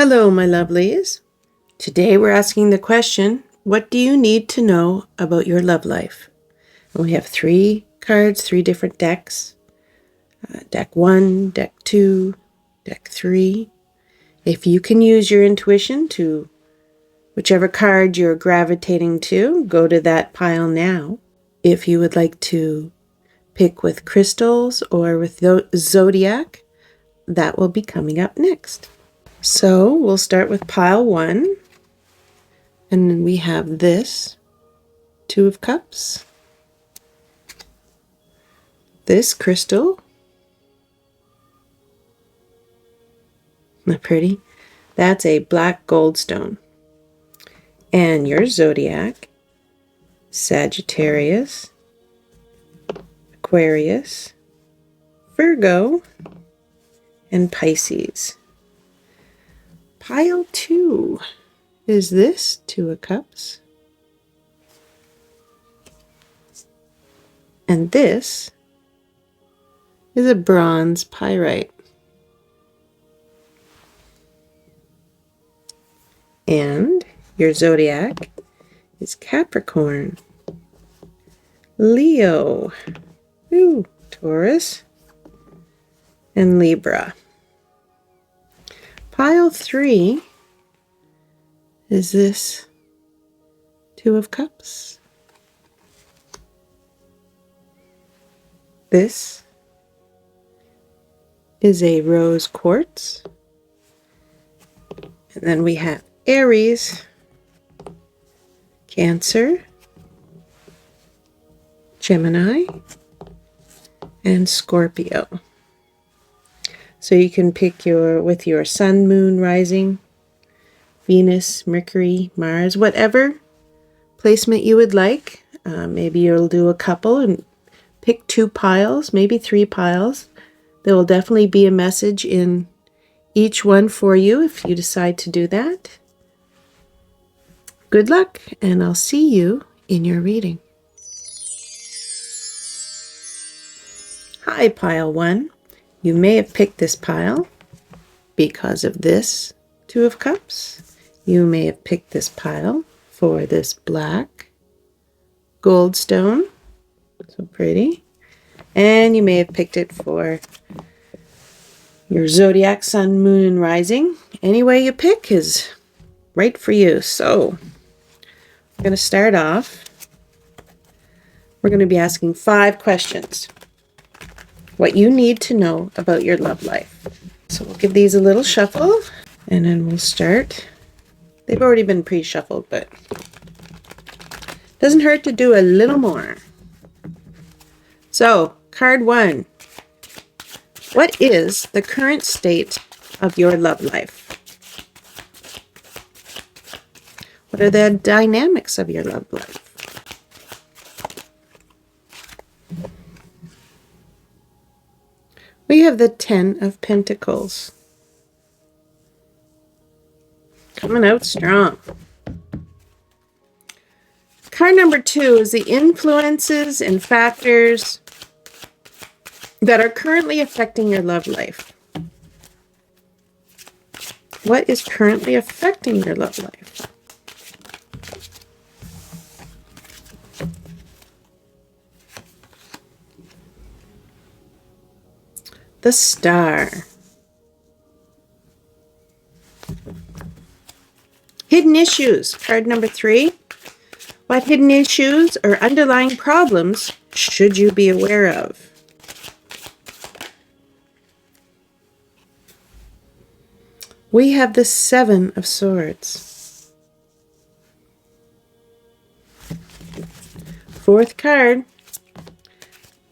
Hello, my lovelies. Today we're asking the question, what do you need to know about your love life? And we have 3 cards, 3 different decks. Deck 1, Deck 2, Deck 3. If you can use your intuition to whichever card you're gravitating to, go to that pile now. If you would like to pick with crystals or with zodiac, that will be coming up next. So we'll start with pile 1. And then we have this 2 of Cups, this crystal, isn't that pretty? That's a black goldstone. And your zodiac, Sagittarius, Aquarius, Virgo, and Pisces. Pile 2 is this 2 of Cups. And this is a bronze pyrite. And your zodiac is Capricorn, Leo, Taurus, and Libra. Pile 3 is this 2 of Cups. This is a rose quartz. And then we have Aries, Cancer, Gemini, and Scorpio. So you can pick with your sun, moon, rising, Venus, Mercury, Mars, whatever placement you would like. Maybe you'll do a couple and pick 2 piles, maybe 3 piles. There will definitely be a message in each one for you if you decide to do that. Good luck, and I'll see you in your reading. Hi, pile 1. You may have picked this pile because of this 2 of Cups. You may have picked this pile for this black goldstone. So pretty. And you may have picked it for your zodiac, sun, moon, and rising. Any way you pick is right for you. So I'm going to start off. We're going to be asking 5 questions. What you need to know about your love life. So we'll give these a little shuffle, and then we'll start. They've already been pre-shuffled, but doesn't hurt to do a little more. So, card 1. What is the current state of your love life? What are the dynamics of your love life? We have the 10 of Pentacles. Coming out strong. Card number 2 is the influences and factors that are currently affecting your love life. What is currently affecting your love life? The Star. Hidden issues. Card number 3. What hidden issues or underlying problems should you be aware of? We have the 7 of Swords. 4th card.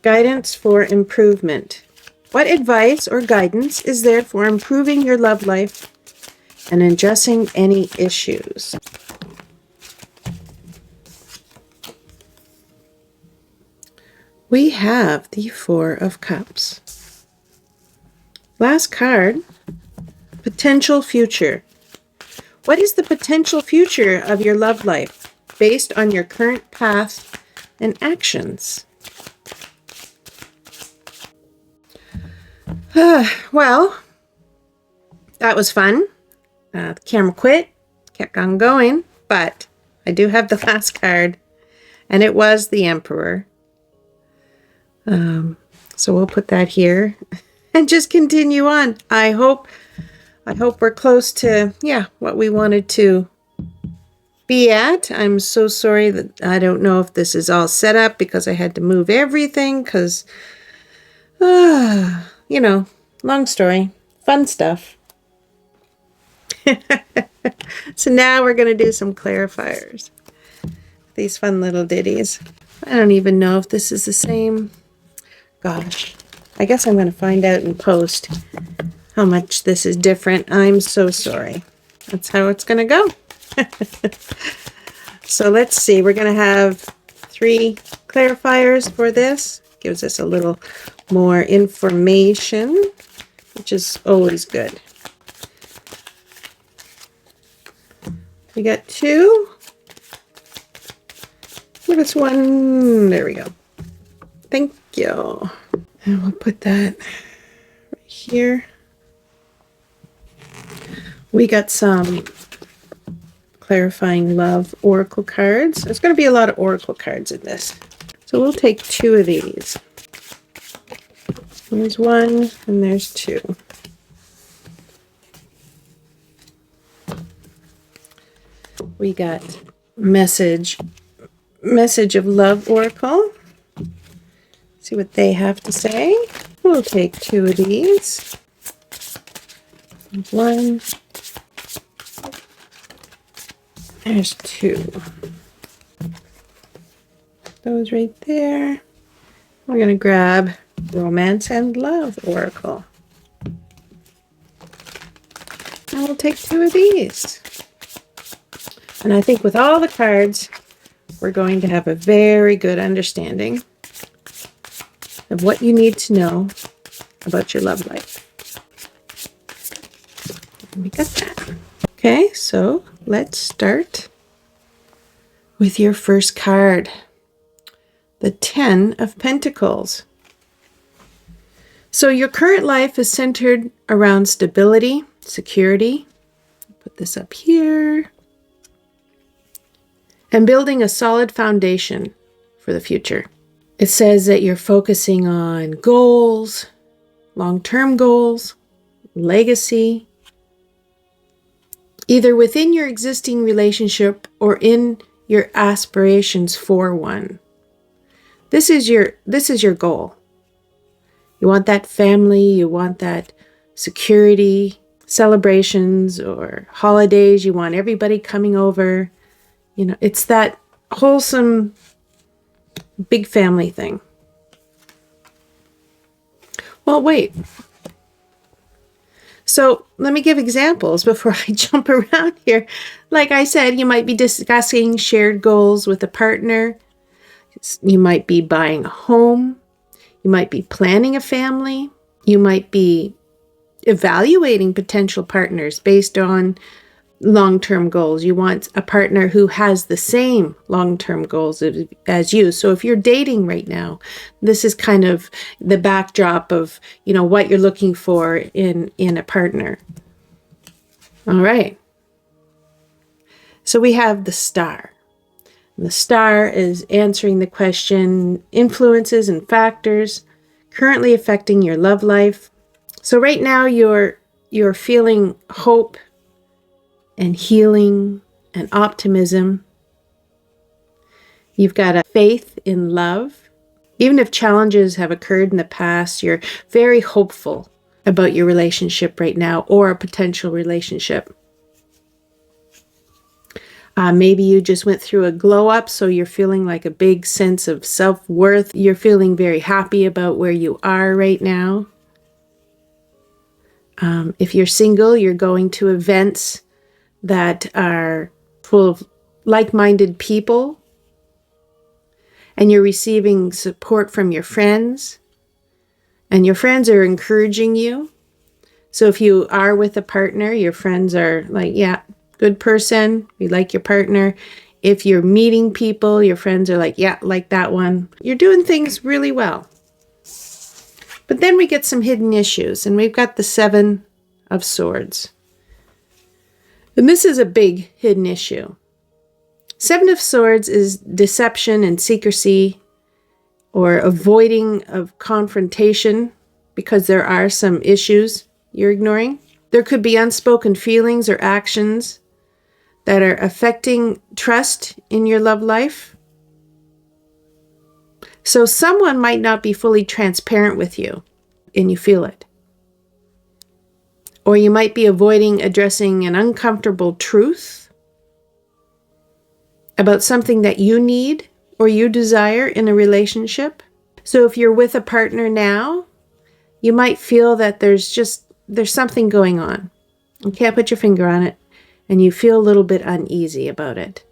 Guidance for improvement. What advice or guidance is there for improving your love life and addressing any issues? We have the 4 of Cups. Last card, potential future. What is the potential future of your love life based on your current path and actions? Well, that was fun. The camera quit, kept on going, but I do have the last card, and it was the Emperor. So we'll put that here and just continue on. I hope we're close to, yeah, what we wanted to be at. I'm so sorry that I don't know if this is all set up because I had to move everything because, you know, long story, fun stuff. So now we're going to do some clarifiers. These fun little ditties. I don't even know if this is the same. Gosh, I guess I'm going to find out in post how much this is different. I'm so sorry. That's how it's going to go. So let's see. We're going to have 3 clarifiers for this. Gives us a little more information, which is always good. We got 2. Give us 1. There we go. Thank you. And we'll put that right here. We got some clarifying love oracle cards. There's going to be a lot of oracle cards in this. So we'll take 2 of these. There's 1 and there's 2. We got message of love oracle. See what they have to say. We'll take 2 of these. 1. There's 2. Those right there. We're going to grab romance and love oracle. And we'll take 2 of these. And I think with all the cards, we're going to have a very good understanding of what you need to know about your love life. And we got that. Okay, so let's start with your first card, the 10 of Pentacles. So your current life is centered around stability, security. Put this up here. And building a solid foundation for the future. It says that you're focusing on goals, long-term goals, legacy, either within your existing relationship or in your aspirations for one. This is your goal. You want that family, you want that security, celebrations or holidays, you want everybody coming over. You know, it's that wholesome big family thing. Well, wait. So let me give examples before I jump around here. Like I said, you might be discussing shared goals with a partner. You might be buying a home. You might be planning a family. You might be evaluating potential partners based on long-term goals. You want a partner who has the same long-term goals as you. So if you're dating right now, this is kind of the backdrop of, you know, what you're looking for in a partner. All right. So we have the Star. The Star is answering the question, influences and factors currently affecting your love life. So right now you're feeling hope and healing and optimism. You've got a faith in love. Even if challenges have occurred in the past, you're very hopeful about your relationship right now or a potential relationship. Maybe you just went through a glow up, so you're feeling like a big sense of self-worth. You're feeling very happy about where you are right now. If you're single, you're going to events that are full of like-minded people, and you're receiving support from your friends, and your friends are encouraging you. So if you are with a partner, your friends are like, yeah, good person, we like your partner. If you're meeting people, your friends are like, yeah, like that one. You're doing things really well. But then we get some hidden issues, and we've got the 7 of Swords. And this is a big hidden issue. Seven of Swords is deception and secrecy, or avoiding of confrontation because there are some issues you're ignoring. There could be unspoken feelings or actions that are affecting trust in your love life. So someone might not be fully transparent with you, and you feel it. Or you might be avoiding addressing an uncomfortable truth about something that you need or you desire in a relationship. So if you're with a partner now, you might feel that there's something going on. You can't put your finger on it, and you feel a little bit uneasy about it.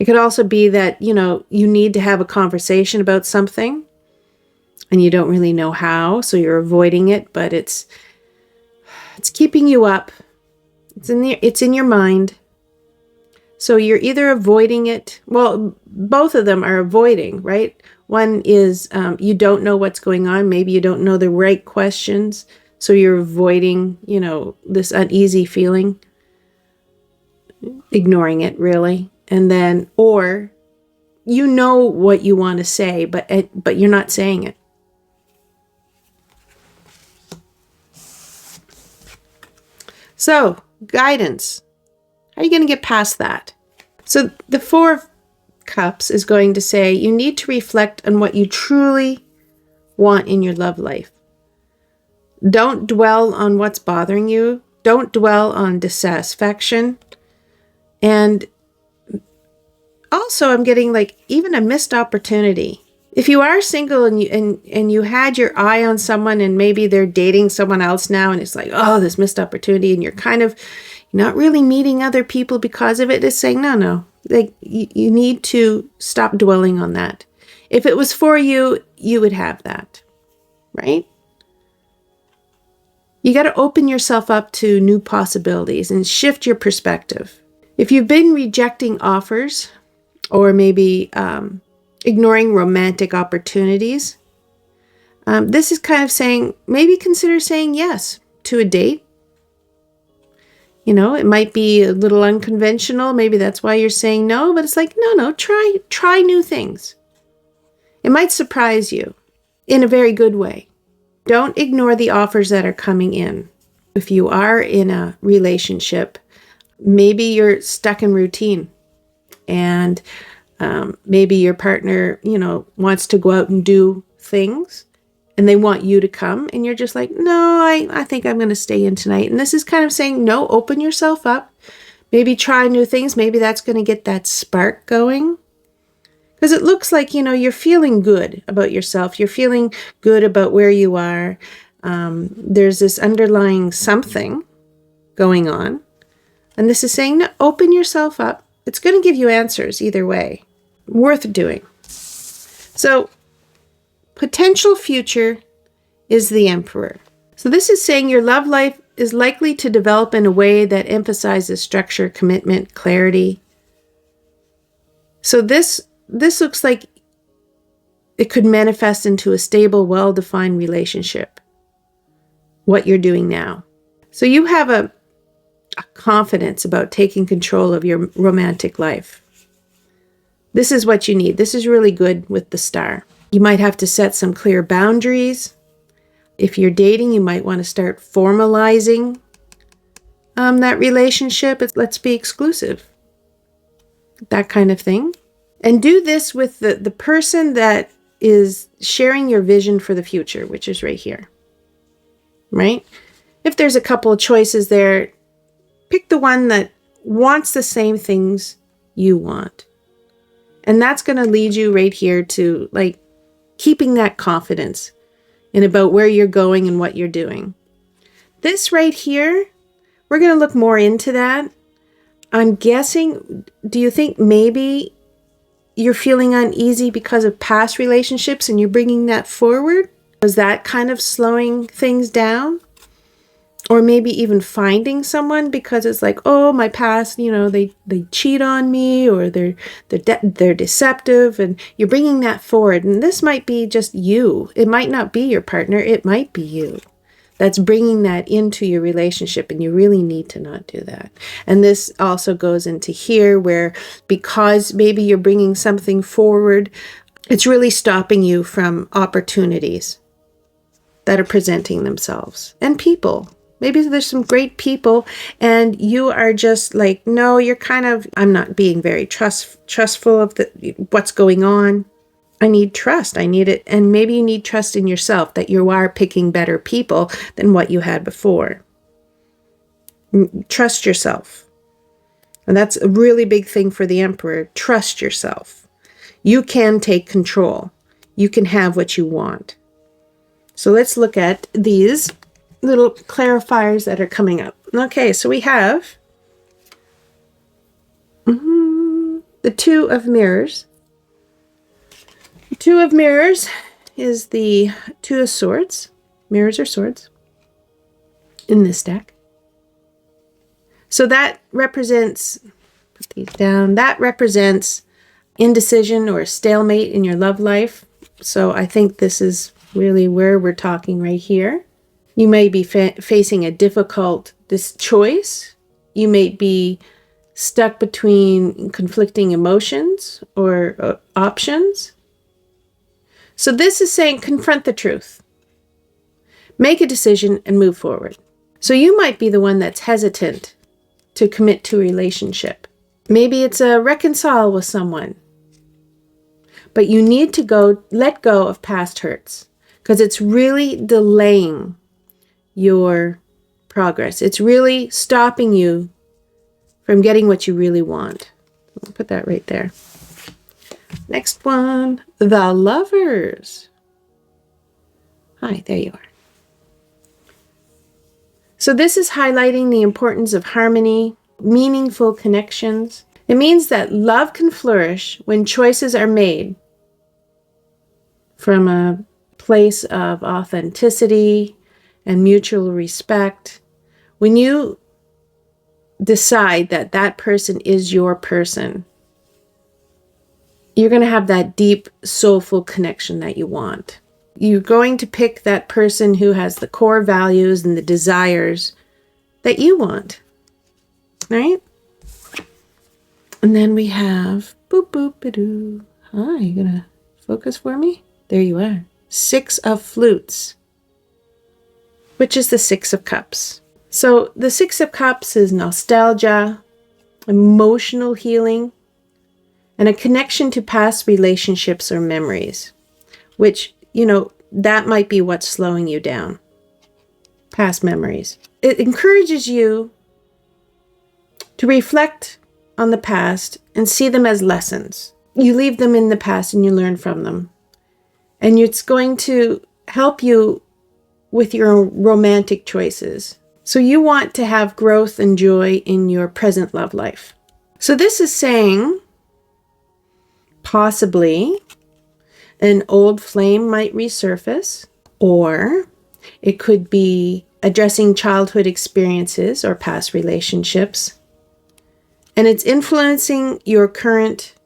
It could also be that, you need to have a conversation about something and you don't really know how, so you're avoiding it, but it's keeping you up. It's in your mind. So you're either avoiding it. Well, both of them are avoiding, right? One is you don't know what's going on. Maybe you don't know the right questions. So you're avoiding, this uneasy feeling, ignoring it really. And then, or you know what you want to say, but you're not saying it. So, guidance. How are you going to get past that? So the Four of Cups is going to say you need to reflect on what you truly want in your love life. Don't dwell on what's bothering you. Don't dwell on dissatisfaction. And also I'm getting even a missed opportunity. If you are single and you had your eye on someone and maybe they're dating someone else now and it's this missed opportunity, and you're kind of not really meeting other people because of it, it's saying, no. You need to stop dwelling on that. If it was for you, you would have that, right? You got to open yourself up to new possibilities and shift your perspective. If you've been rejecting offers or maybe ignoring romantic opportunities, this is kind of saying, maybe consider saying yes to a date. It might be a little unconventional. Maybe that's why you're saying no, but it's no, try new things. It might surprise you in a very good way. Don't ignore the offers that are coming in. If you are in a relationship, maybe you're stuck in routine and maybe your partner, wants to go out and do things and they want you to come and you're just no, I think I'm going to stay in tonight. And this is kind of saying, no, open yourself up. Maybe try new things. Maybe that's going to get that spark going. Because it looks like, you're feeling good about yourself. You're feeling good about where you are. There's this underlying something going on. And this is saying, no, open yourself up. It's going to give you answers either way. Worth doing. So, potential future is the Emperor. So this is saying your love life is likely to develop in a way that emphasizes structure, commitment, clarity. So this looks like it could manifest into a stable, well-defined relationship. What you're doing now. So you have a confidence about taking control of your romantic life. This is what you need. This is really good with the Star. You might have to set some clear boundaries. If you're dating, you might want to start formalizing that relationship. Let's be exclusive. That kind of thing. And do this with the person that is sharing your vision for the future, which is right here. Right? If there's a couple of choices there, pick the one that wants the same things you want. And that's going to lead you right here to keeping that confidence in about where you're going and what you're doing. This right here, we're going to look more into that. I'm guessing, do you think maybe you're feeling uneasy because of past relationships and you're bringing that forward? Is that kind of slowing things down? Or maybe even finding someone because it's my past, they cheat on me, or they're deceptive, and you're bringing that forward. And this might be just you. It might not be your partner. It might be you. that's bringing that into your relationship, and you really need to not do that. And this also goes into here where, because maybe you're bringing something forward, it's really stopping you from opportunities that are presenting themselves, and people. Maybe there's some great people and you are just like, no, you're kind of, I'm not being very trustful of what's going on. I need trust. I need it. And maybe you need trust in yourself that you are picking better people than what you had before. Trust yourself. And that's a really big thing for the Emperor. Trust yourself. You can take control. You can have what you want. So let's look at these little clarifiers that are coming up. Okay, so we have the Two of Mirrors. The Two of Mirrors is the Two of Swords. Mirrors are swords in this deck. So that represents, put these down, that represents indecision or stalemate in your love life. So I think this is really where we're talking right here. You may be facing a difficult choice. You may be stuck between conflicting emotions or options. So this is saying confront the truth. Make a decision and move forward. So you might be the one that's hesitant to commit to a relationship. Maybe it's a reconcile with someone. But you need to let go of past hurts, because it's really delaying your progress. It's really stopping you from getting what you really want. I'll put that right there. Next one, the Lovers. Hi, there you are. So this is highlighting the importance of harmony, meaningful connections. It means that love can flourish when choices are made from a place of authenticity and mutual respect. When you decide that that person is your person, you're going to have that deep, soulful connection that you want. You're going to pick that person who has the core values and the desires that you want, right? And then we have, boop, boop, ba-doo. Hi, you going to focus for me? There you are. Six of Flutes, which is the Six of Cups. So the Six of Cups is nostalgia, emotional healing, and a connection to past relationships or memories, which, that might be what's slowing you down. Past memories. It encourages you to reflect on the past and see them as lessons. You leave them in the past and you learn from them. And it's going to help you with your romantic choices. So you want to have growth and joy in your present love life. So this is saying possibly an old flame might resurface, or it could be addressing childhood experiences or past relationships. And it's influencing your current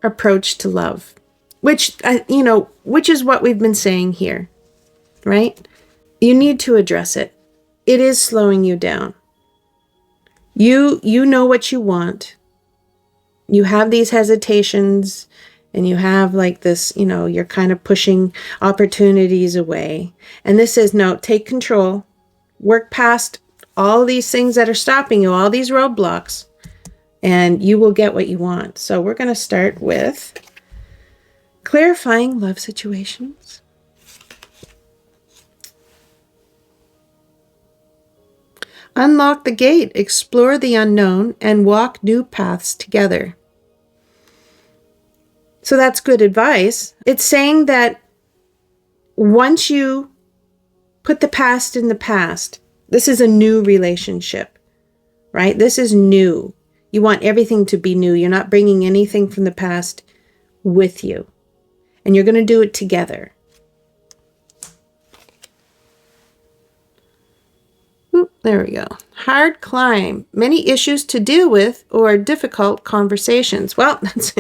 approach to love, which is what we've been saying here, right? You need to address it. It is slowing you down. You know what you want. You have these hesitations and you have like this, you're kind of pushing opportunities away. And this says, no, take control, work past all these things that are stopping you, all these roadblocks, and you will get what you want. So we're going to start with clarifying love situations. Unlock the gate, explore the unknown, and walk new paths together. So that's good advice. It's saying that once you put the past in the past, this is a new relationship, right? This is new. You want everything to be new. You're not bringing anything from the past with you. And you're going to do it together. There we go. Hard climb. Many issues to deal with or difficult conversations. Well, this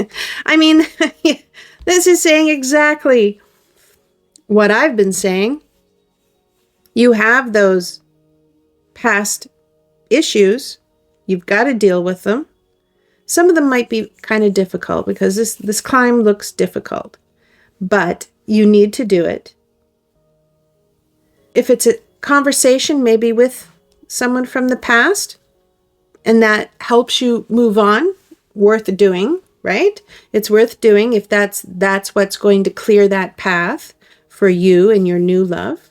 is saying exactly what I've been saying. You have those past issues. You've got to deal with them. Some of them might be kind of difficult because this climb looks difficult, but you need to do it. If it's a conversation maybe with someone from the past and that helps you move on, worth doing, right? It's worth doing if that's what's going to clear that path for you and your new love.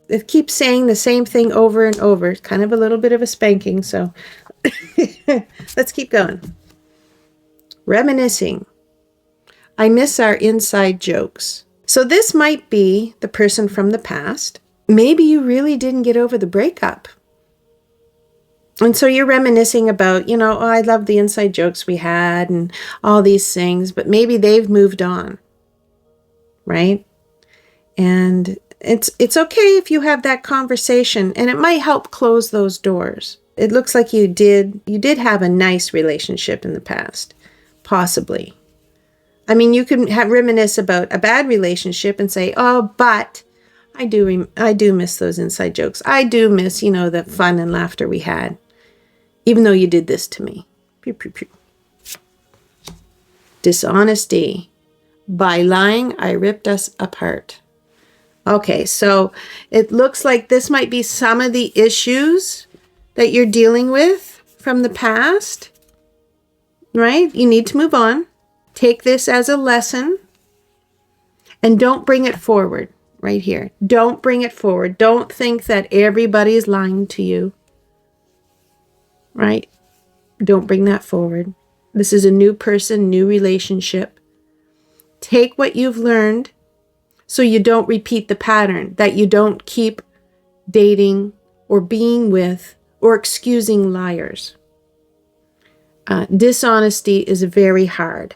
It keeps saying the same thing over and over. It's kind of a little bit of a spanking, so let's keep going. Reminiscing. I miss our inside jokes. So this might be the person from the past. Maybe you really didn't get over the breakup. And so you're reminiscing about, oh, I love the inside jokes we had and all these things, but maybe they've moved on, right? And it's okay if you have that conversation, and it might help close those doors. It looks like you did have a nice relationship in the past, possibly. I mean, you can reminisce about a bad relationship and say, oh, but I do miss those inside jokes. I do miss, the fun and laughter we had, even though you did this to me. Pew, pew, pew. Dishonesty. By lying, I ripped us apart. Okay, so it looks like this might be some of the issues that you're dealing with from the past, right? You need to move on. Take this as a lesson and don't bring it forward right here. Don't bring it forward. Don't think that everybody's lying to you, right? Don't bring that forward. This is a new person, new relationship. Take what you've learned so you don't repeat the pattern, that you don't keep dating or being with or excusing liars. Dishonesty is very hard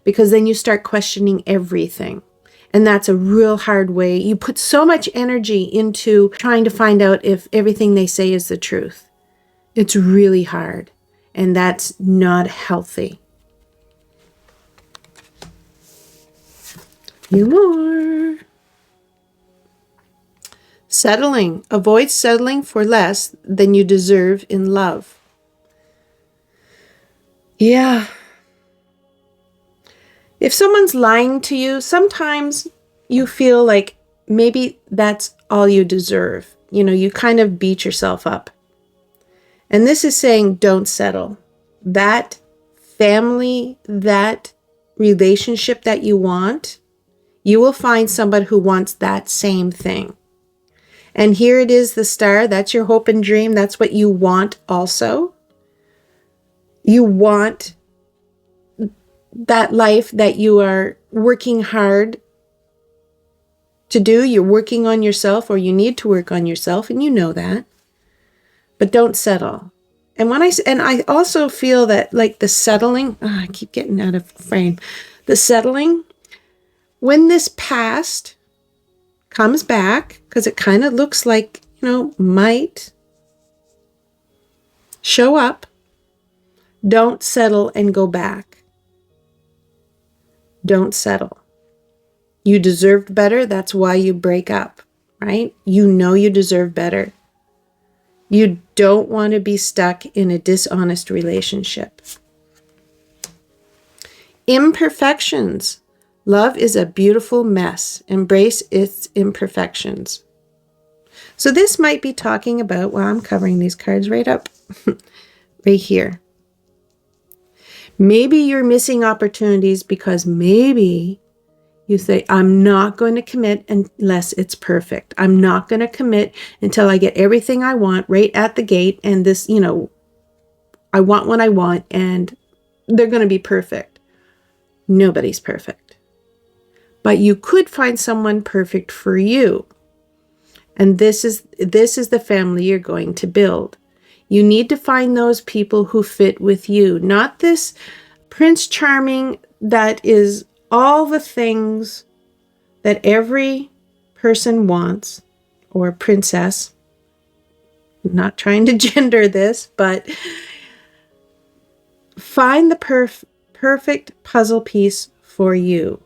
because then you start questioning everything. And that's a real hard way. You put so much energy into trying to find out if everything they say is the truth. It's really hard, and that's not healthy. A few more. Settling. Avoid settling for less than you deserve in love. Yeah. If someone's lying to you, sometimes you feel like maybe that's all you deserve. You kind of beat yourself up. And this is saying don't settle. That family, that relationship that you want, you will find somebody who wants that same thing. And here it is, the star. That's your hope and dream. That's what you want also. You want that life that you are working hard to do. You're working on yourself, or you need to work on yourself, and you know that. But don't settle. And I also feel that like the settling, I keep getting out of frame. The settling, when this past comes back, because it kind of looks like, might show up, don't settle and go back. Don't settle. You deserved better. That's why you break up, right? You know you deserve better. You don't want to be stuck in a dishonest relationship. Imperfections. Love is a beautiful mess. Embrace its imperfections. So this might be talking about, well, I'm covering these cards right up, right here. Maybe you're missing opportunities because maybe you say, I'm not going to commit unless it's perfect. I'm not going to commit until I get everything I want right at the gate. And this, I want what I want and they're going to be perfect. Nobody's perfect. But you could find someone perfect for you. And this is the family you're going to build. You need to find those people who fit with you, not this Prince Charming that is all the things that every person wants, or princess. I'm not trying to gender this, but find the perfect puzzle piece for you.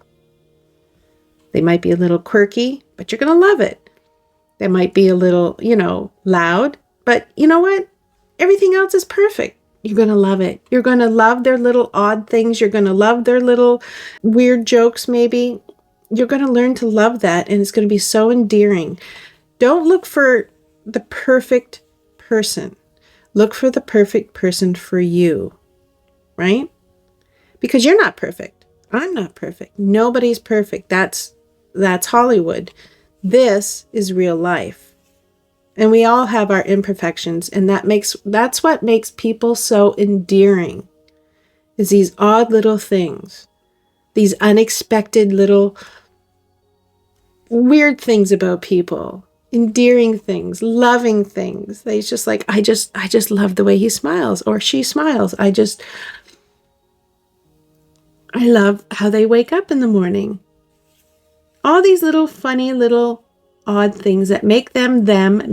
They might be a little quirky, but you're going to love it. that might be a little, loud, but you know what? Everything else is perfect. You're going to love it. You're going to love their little odd things. You're going to love their little weird jokes, maybe. You're going to learn to love that, and it's going to be so endearing. Don't look for the perfect person. Look for the perfect person for you, right? Because you're not perfect. I'm not perfect. Nobody's perfect. That's Hollywood. This is real life. And we all have our imperfections, and that's what makes people so endearing. Is these odd little things. These unexpected little weird things about people. Endearing things, loving things. They just like, I just love the way he smiles or she smiles. I love how they wake up in the morning. All these little funny little odd things that make them,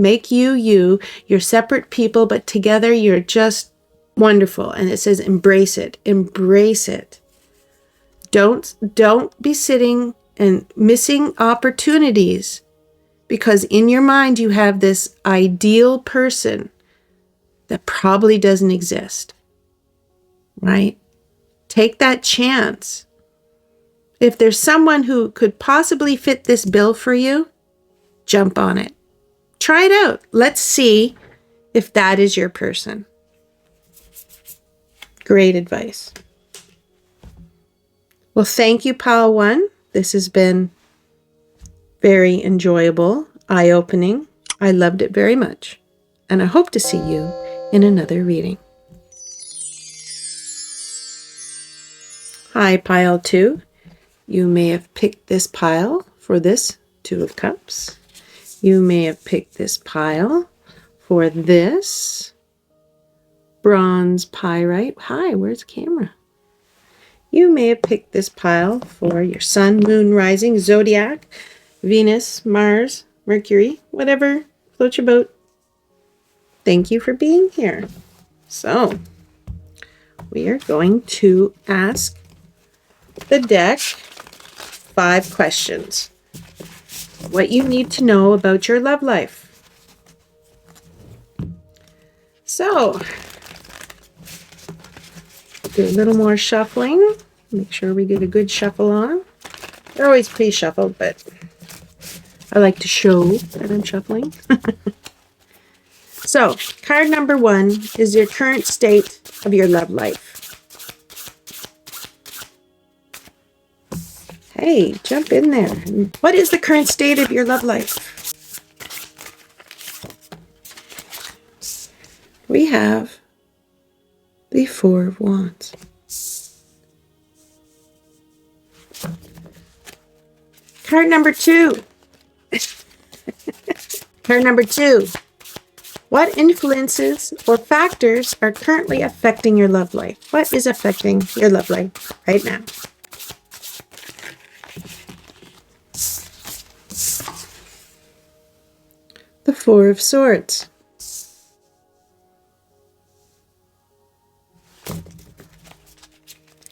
make you, you. You're separate people, but together you're just wonderful. And it says, embrace it. Embrace it. Don't be sitting and missing opportunities because in your mind you have this ideal person that probably doesn't exist, right? Take that chance. If there's someone who could possibly fit this bill for you, jump on it. Try it out. Let's see if that is your person. Great advice. Well, thank you, Pile 1. This has been very enjoyable, eye-opening. I loved it very much. And I hope to see you in another reading. Hi, Pile 2. You may have picked this pile for this Two of Cups. You may have picked this pile for this bronze pyrite. Hi, where's the camera? You may have picked this pile for your sun, moon, rising, zodiac, Venus, Mars, Mercury, whatever floats your boat. Thank you for being here. So, we are going to ask the deck 5 questions. What you need to know about your love life. So, do a little more shuffling. Make sure we get a good shuffle on. They're always pre-shuffled, but I like to show that I'm shuffling. So, card number 1 is your current state of your love life. Hey, jump in there. What is the current state of your love life? We have the 4 of Wands. Card number 2. Card number 2. What influences or factors are currently affecting your love life? What is affecting your love life right now? The 4 of Swords.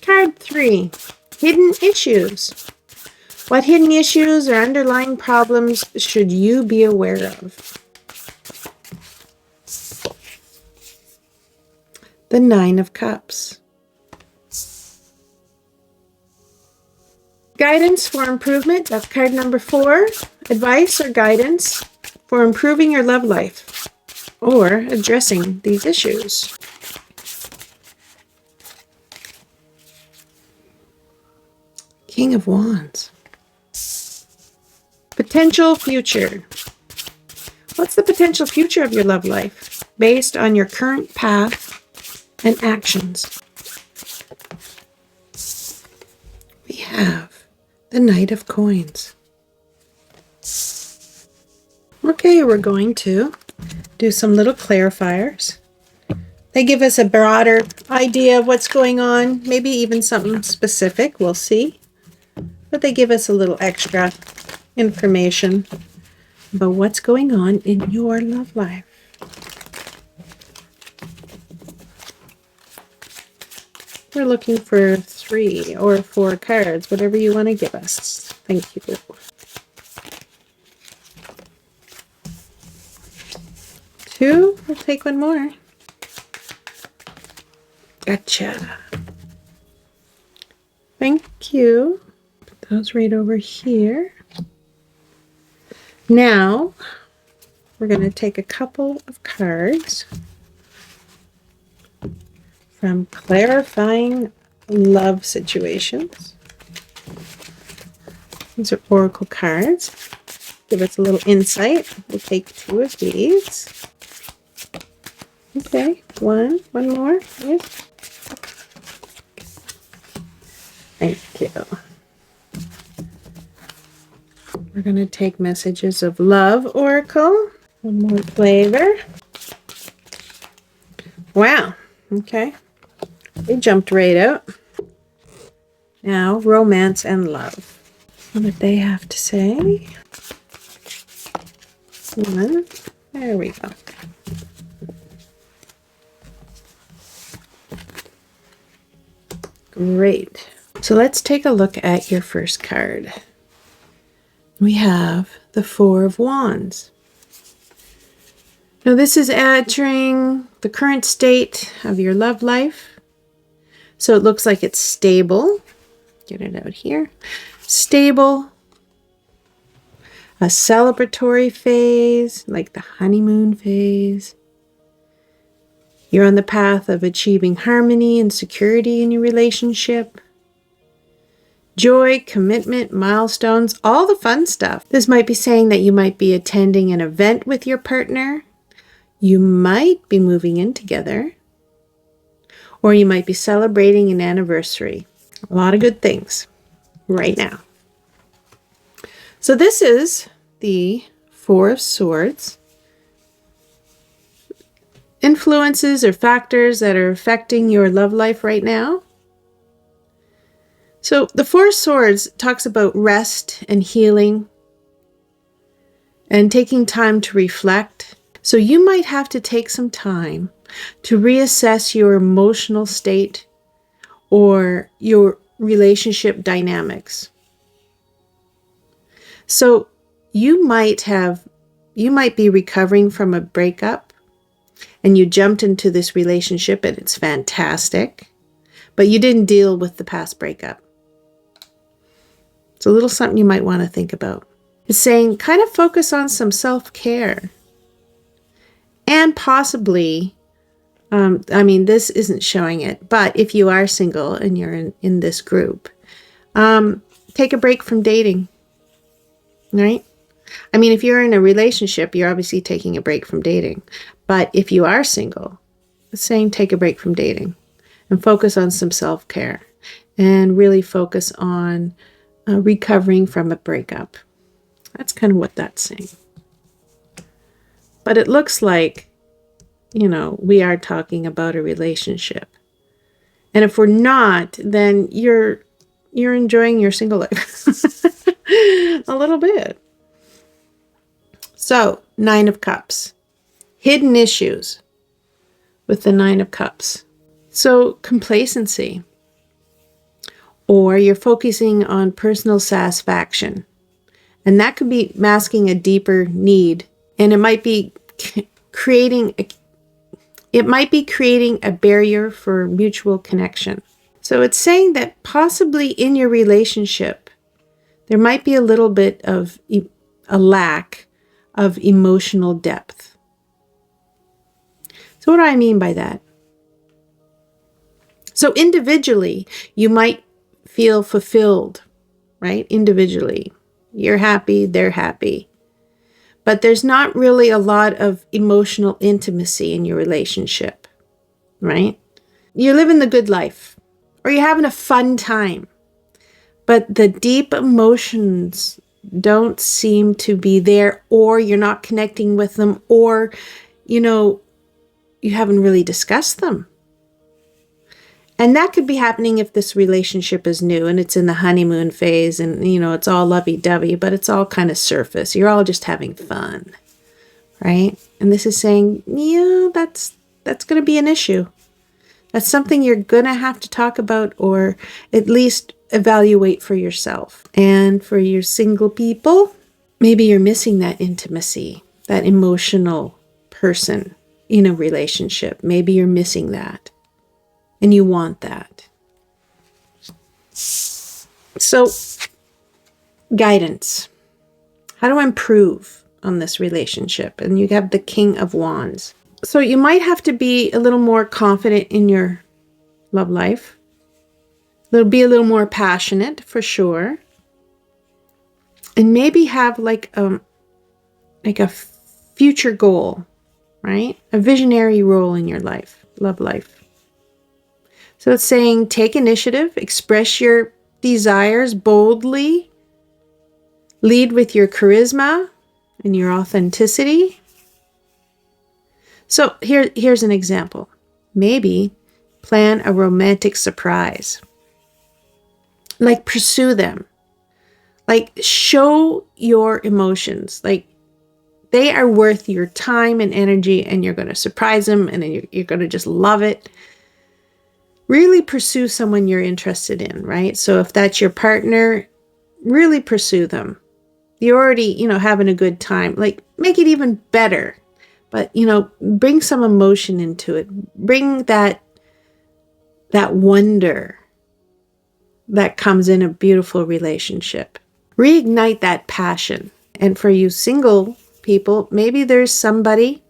Card 3. Hidden issues. What hidden issues or underlying problems should you be aware of? The 9 of Cups. Guidance for improvement. That's card number 4. Advice or guidance for improving your love life or addressing these issues. King of Wands. Potential future. What's the potential future of your love life based on your current path and actions? We have the Knight of Coins. Okay, we're going to do some little clarifiers. They give us a broader idea of what's going on, maybe even something specific, we'll see. But they give us a little extra information about what's going on in your love life. We're looking for 3 or 4 cards, whatever you want to give us. Thank you. 2. We'll take one more. Gotcha. Thank you. Put those right over here. Now, we're going to take a couple of cards from Clarifying Love Situations. These are oracle cards. Give us a little insight. We'll take 2 of these. Okay, one more. Yes. Thank you. We're going to take Messages of Love Oracle. One more flavor. Wow. Okay. They jumped right out. Now, Romance and Love. What did they have to say? One. There we go. Great. So let's take a look at your first card. We have the 4 of Wands. Now this is entering the current state of your love life. So it looks like it's stable. Get it out here. Stable. A celebratory phase, like the honeymoon phase. You're on the path of achieving harmony and security in your relationship. Joy, commitment, milestones, all the fun stuff. This might be saying that you might be attending an event with your partner. You might be moving in together. Or you might be celebrating an anniversary. A lot of good things right now. So this is the 4 of Swords. Influences or factors that are affecting your love life right now. So the 4 of Swords talks about rest and healing and taking time to reflect. So you might have to take some time to reassess your emotional state or your relationship dynamics. So you might be recovering from a breakup and you jumped into this relationship and it's fantastic, but you didn't deal with the past breakup. It's a little something you might want to think about. It's saying kind of focus on some self-care and possibly, this isn't showing it, but if you are single and you're in this group, take a break from dating, right? If you're in a relationship, you're obviously taking a break from dating. But if you are single, it's saying take a break from dating and focus on some self-care and really focus on recovering from a breakup. That's kind of what that's saying. But it looks like, we are talking about a relationship. And if we're not, then you're enjoying your single life a little bit. So, 9 of Cups. Hidden issues with the 9 of Cups. So, complacency. Or you're focusing on personal satisfaction. And that could be masking a deeper need. And it might be creating a barrier for mutual connection. So it's saying that possibly in your relationship, there might be a little bit of a lack of emotional depth. So what do I mean by that? So individually, you might feel fulfilled, right? Individually. You're happy, they're happy. But there's not really a lot of emotional intimacy in your relationship, right? You're living the good life, or you're having a fun time. But the deep emotions don't seem to be there, or you're not connecting with them, or, you haven't really discussed them. And that could be happening if this relationship is new and it's in the honeymoon phase and, it's all lovey-dovey, but it's all kind of surface. You're all just having fun, right? And this is saying, that's going to be an issue. That's something you're going to have to talk about or at least evaluate for yourself. And for your single people, maybe you're missing that intimacy, that emotional person in a relationship. Maybe you're missing that and you want that. So, guidance. How to improve on this relationship? And you have the King of Wands. So you might have to be a little more confident in your love life. Be a little more passionate for sure. And maybe have like a future goal, right? A visionary role in your life, love life. So it's saying take initiative, express your desires boldly, lead with your charisma and your authenticity. So here's an example. Maybe plan a romantic surprise. Like pursue them. Like show your emotions. Like they are worth your time and energy, and you're going to surprise them, and then you're going to just love it. Really pursue someone you're interested in, right? So if that's your partner, really pursue them. You're already, having a good time. Like make it even better. But, bring some emotion into it. Bring that wonder that comes in a beautiful relationship. Reignite that passion. And for you single people, maybe there's somebody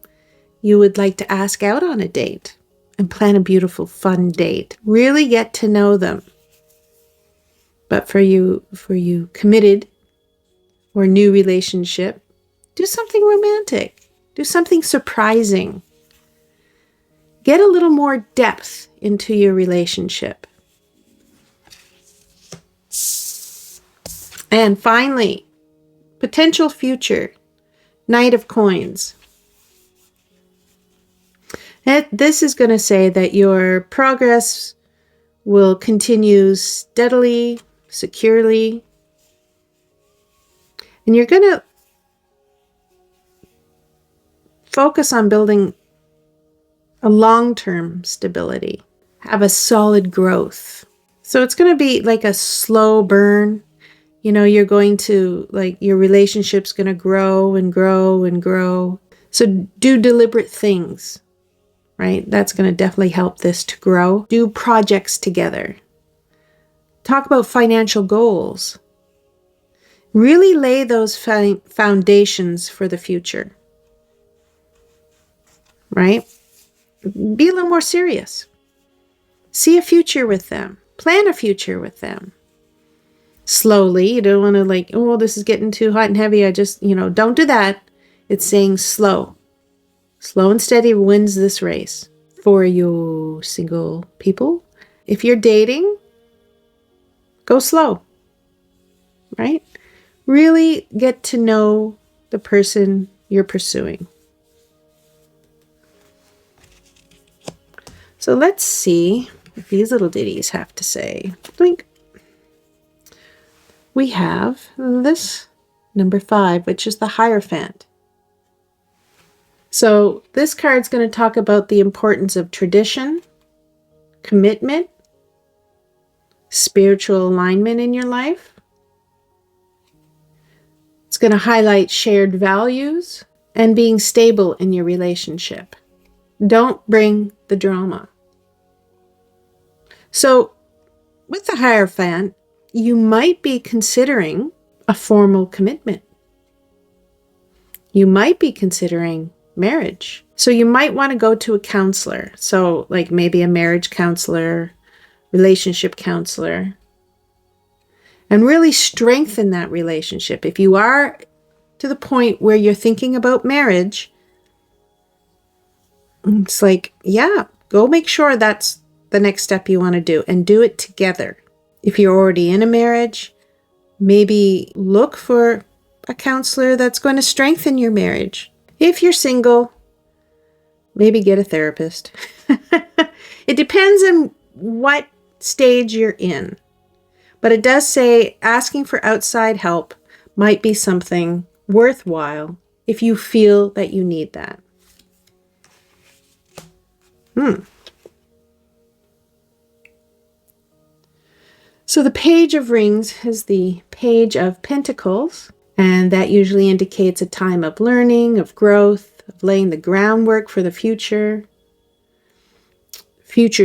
you would like to ask out on a date and plan a beautiful, fun date. Really get to know them. But for you committed or new relationship, do something romantic. Do something surprising. Get a little more depth into your relationship. And finally, potential future, Knight of Coins. This is going to say that your progress will continue steadily, securely, and you're going to focus on building a long-term stability, have a solid growth. So it's going to be like a slow burn. You're going to, your relationship's going to grow and grow and grow. So do deliberate things, right? That's going to definitely help this to grow. Do projects together. Talk about financial goals. Really lay those foundations for the future. Right? Be a little more serious. See a future with them. Plan a future with them. Slowly. You don't want to this is getting too hot and heavy. I just, don't do that. It's saying slow. Slow and steady wins this race. For you single people, if you're dating, go slow. Right? Really get to know the person you're pursuing. So let's see what these little ditties have to say. Blink. We have this number 5, which is the Hierophant. So this card's going to talk about the importance of tradition, commitment, spiritual alignment in your life. It's going to highlight shared values and being stable in your relationship. Don't bring the drama. So with the Hierophant, you might be considering a formal commitment. You might be considering marriage. So you might want to go to a counselor. So like maybe a marriage counselor, relationship counselor, and really strengthen that relationship. If you are to the point where you're thinking about marriage, it's like, go make sure that's the next step you want to do, and do it together. If you're already in a marriage, maybe look for a counselor that's going to strengthen your marriage. If you're single, maybe get a therapist. It depends on what stage you're in. But it does say asking for outside help might be something worthwhile if you feel that you need that. So the Page of Rings is the Page of Pentacles, and that usually indicates a time of learning, of growth, of laying the groundwork for the future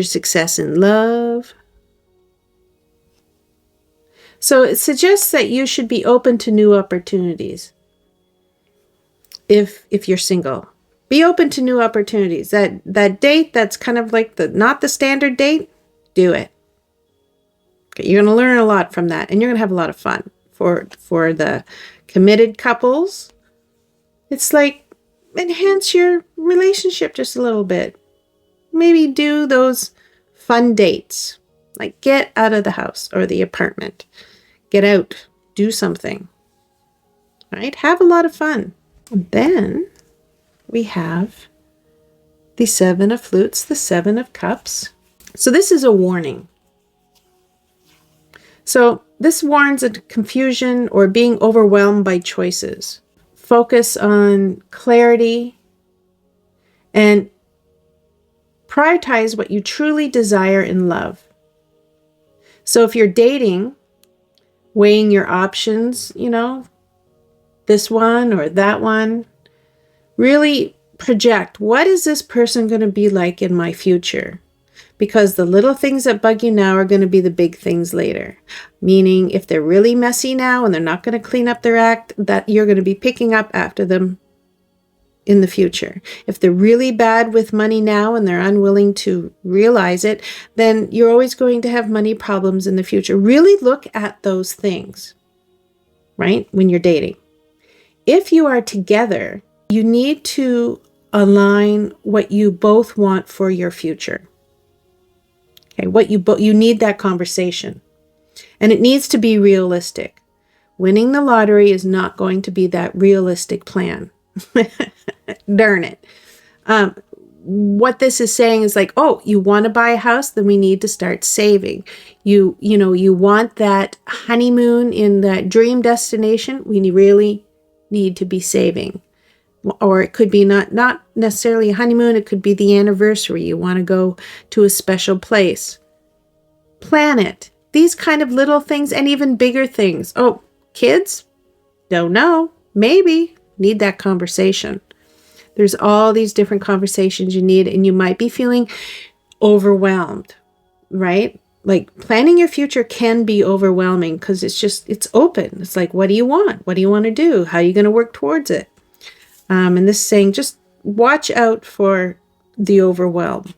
success in love. So it suggests that you should be open to new opportunities. If you're single, be open to new opportunities. That date that's kind of like not the standard date, do it. Okay, you're going to learn a lot from that, and you're going to have a lot of fun. For the committed couples, it's like enhance your relationship just a little bit. Maybe do those fun dates, like get out of the house or the apartment, get out, do something, right? Have a lot of fun. And then we have the Seven of Flutes, the Seven of Cups. So this is a warning. So this warns of confusion or being overwhelmed by choices. Focus on clarity and prioritize what you truly desire in love. So if you're dating, weighing your options, this one or that one, really project, what is this person going to be like in my future? Because the little things that bug you now are going to be the big things later. Meaning if they're really messy now and they're not going to clean up their act, that you're going to be picking up after them in the future. If they're really bad with money now and they're unwilling to realize it, then you're always going to have money problems in the future. Really look at those things, right? When you're dating. If you are together, you need to align what you both want for your future. Okay, you need that conversation. And it needs to be realistic. Winning the lottery is not going to be that realistic plan. Darn it. What this is saying is like, oh, you want to buy a house? Then we need to start saving. You want that honeymoon in that dream destination? We really need to be saving. Or it could be not necessarily a honeymoon. It could be the anniversary. You want to go to a special place. Plan it. These kind of little things and even bigger things. Oh, kids? Don't know. Maybe. Need that conversation. There's all these different conversations you need, and you might be feeling overwhelmed, right? Like planning your future can be overwhelming because it's open. It's like, what do you want? What do you want to do? How are you going to work towards it? And this is saying, just watch out for the overwhelm.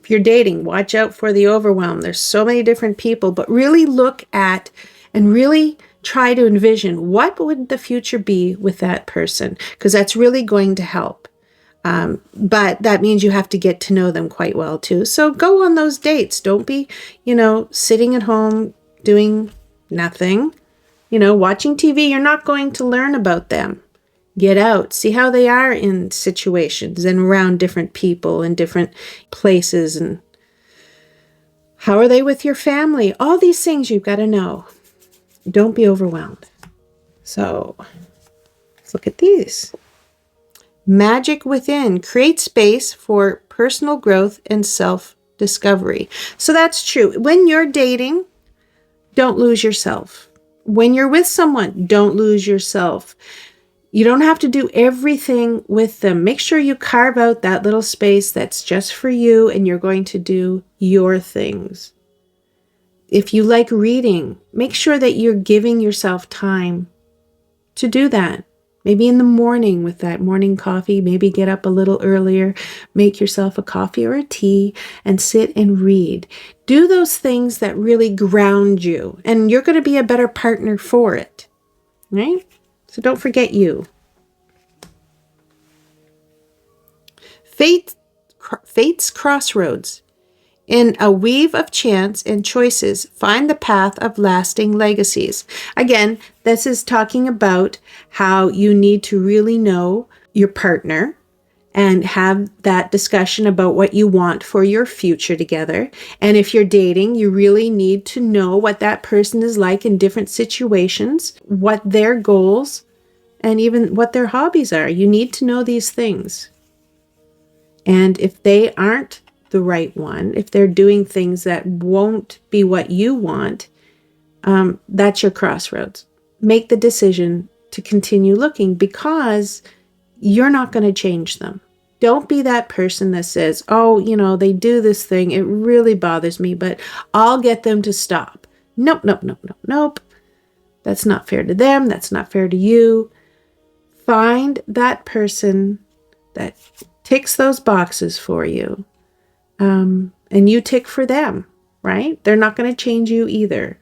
If you're dating, watch out for the overwhelm. There's so many different people, but really look at and really try to envision what would the future be with that person, because that's really going to help. But that means you have to get to know them quite well too. So go on those dates. Don't be, sitting at home doing nothing, watching TV. You're not going to learn about them. Get out, see how they are in situations and around different people in different places, and how are they with your family? All these things you've got to know. Don't be overwhelmed. So let's look at these. Magic within. Create space for personal growth and self-discovery. So that's true. When you're dating, don't lose yourself. When you're with someone, don't lose yourself. You don't have to do everything with them. Make sure you carve out that little space that's just for you, and you're going to do your things. If you like reading, make sure that you're giving yourself time to do that. Maybe in the morning with that morning coffee, maybe get up a little earlier, make yourself a coffee or a tea and sit and read. Do those things that really ground you, and you're going to be a better partner for it, right? So don't forget you. Fate's crossroads. In a weave of chance and choices, find the path of lasting legacies. Again, this is talking about how you need to really know your partner and have that discussion about what you want for your future together. And if you're dating, you really need to know what that person is like in different situations, what their goals, and even what their hobbies are. You need to know these things. And if they aren't the right one, if they're doing things that won't be what you want, that's your crossroads. Make the decision to continue looking, because you're not going to change them. Don't be that person that says, oh, they do this thing. It really bothers me, but I'll get them to stop. Nope, nope, nope, nope, nope. That's not fair to them. That's not fair to you. Find that person that ticks those boxes for you. And you tick for them, right? They're not going to change you either.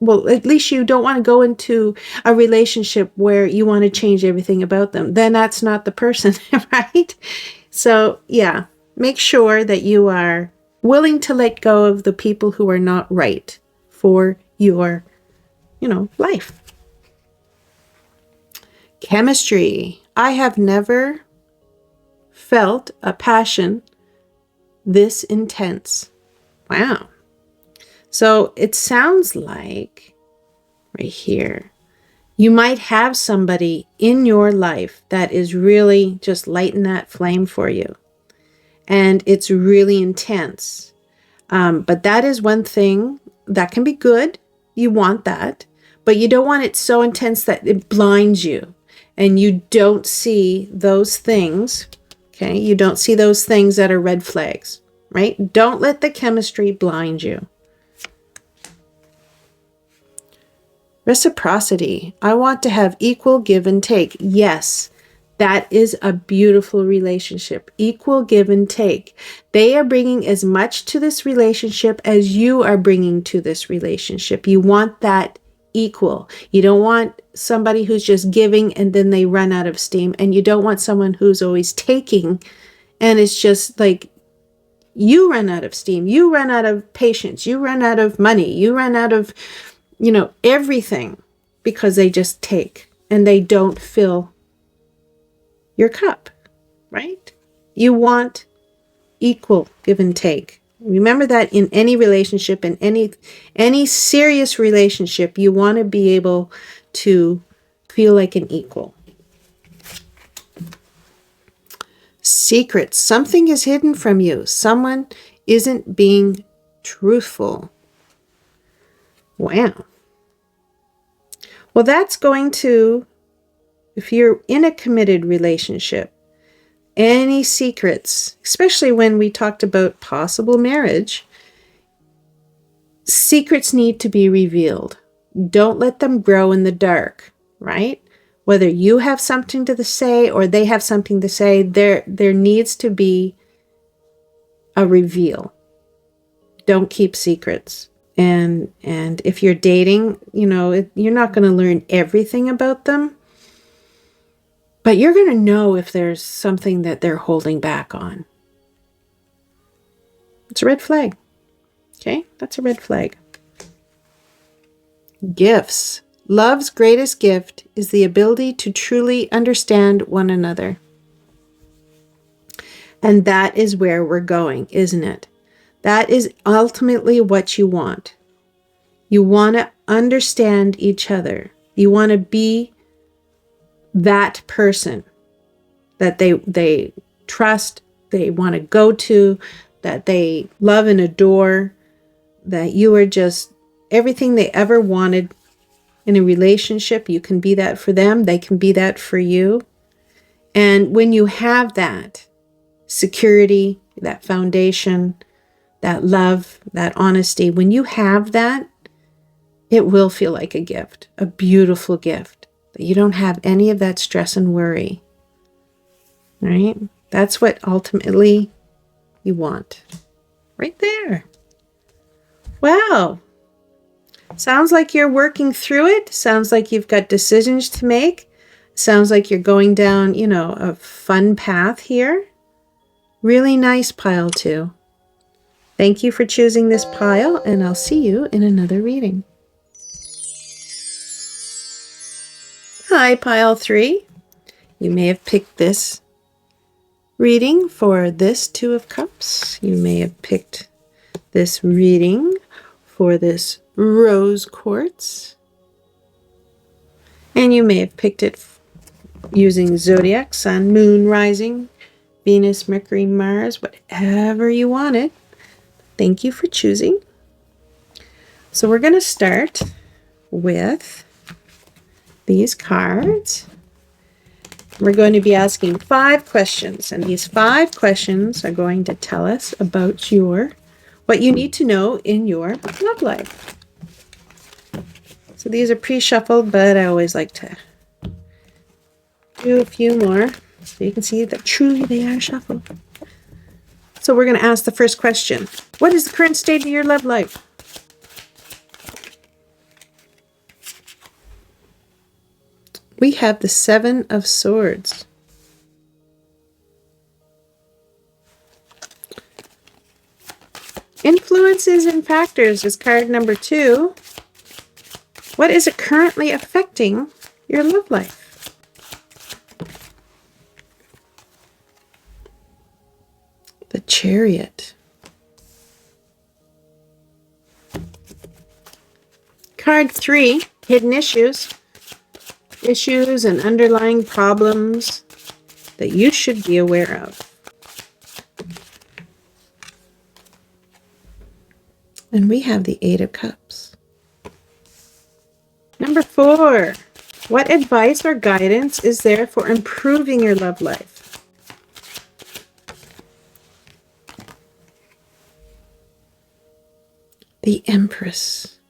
Well, at least you don't want to go into a relationship where you want to change everything about them. Then that's not the person, right? So yeah, make sure that you are willing to let go of the people who are not right for your, life. Chemistry. I have never felt a passion this intense. Wow. So it sounds like right here, you might have somebody in your life that is really just lighting that flame for you. And it's really intense. But that is one thing that can be good. You want that. But you don't want it so intense that it blinds you. And you don't see those things. Okay? You don't see those things that are red flags. Right? Don't let the chemistry blind you. Reciprocity. I want to have equal give and take. Yes, that is a beautiful relationship. Equal give and take. They are bringing as much to this relationship as you are bringing to this relationship. You want that equal. You don't want somebody who's just giving and then they run out of steam. And you don't want someone who's always taking and it's just like you run out of steam. You run out of patience. You run out of money. You run out of everything because they just take and they don't fill your cup, right? You want equal give and take. Remember that in any relationship, in any serious relationship, you want to be able to feel like an equal. Secrets. Something is hidden from you. Someone isn't being truthful. Wow. Well, that's going to, if you're in a committed relationship, any secrets, especially when we talked about possible marriage, secrets need to be revealed. Don't let them grow in the dark, right? Whether you have something to say or they have something to say, there needs to be a reveal. Don't keep secrets. And if you're dating, you're not going to learn everything about them, but you're going to know if there's something that they're holding back on. It's a red flag. Okay, that's a red flag. Gifts. Love's greatest gift is the ability to truly understand one another. And that is where we're going, isn't it? That is ultimately what you want. You want to understand each other. You want to be that person that they trust, they want to go to, that they love and adore, that you are just everything they ever wanted in a relationship. You can be that for them. They can be that for you. And when you have that security, that foundation, that love, that honesty, when you have that, it will feel like a gift, a beautiful gift. That you don't have any of that stress and worry, right? That's what ultimately you want. Right there. Wow. Sounds like you're working through it. Sounds like you've got decisions to make. Sounds like you're going down, a fun path here. Really nice pile too. Thank you for choosing this pile, and I'll see you in another reading. Hi, pile 3. You may have picked this reading for this Two of Cups. You may have picked this reading for this Rose Quartz. And you may have picked it using Zodiac, Sun, Moon, Rising, Venus, Mercury, Mars, whatever you wanted. Thank you for choosing. So we're going to start with these cards. We're going to be asking 5 questions, and these 5 questions are going to tell us about what you need to know in your love life. So these are pre-shuffled, but I always like to do a few more so you can see that truly they are shuffled. So we're going to ask the first question. What is the current state of your love life? We have the 7 of Swords. Influences and factors is card number 2. What is it currently affecting your love life? The Chariot. Card 3, hidden issues. Issues and underlying problems that you should be aware of. And we have the 8 of Cups. Number 4, what advice or guidance is there for improving your love life? The Empress.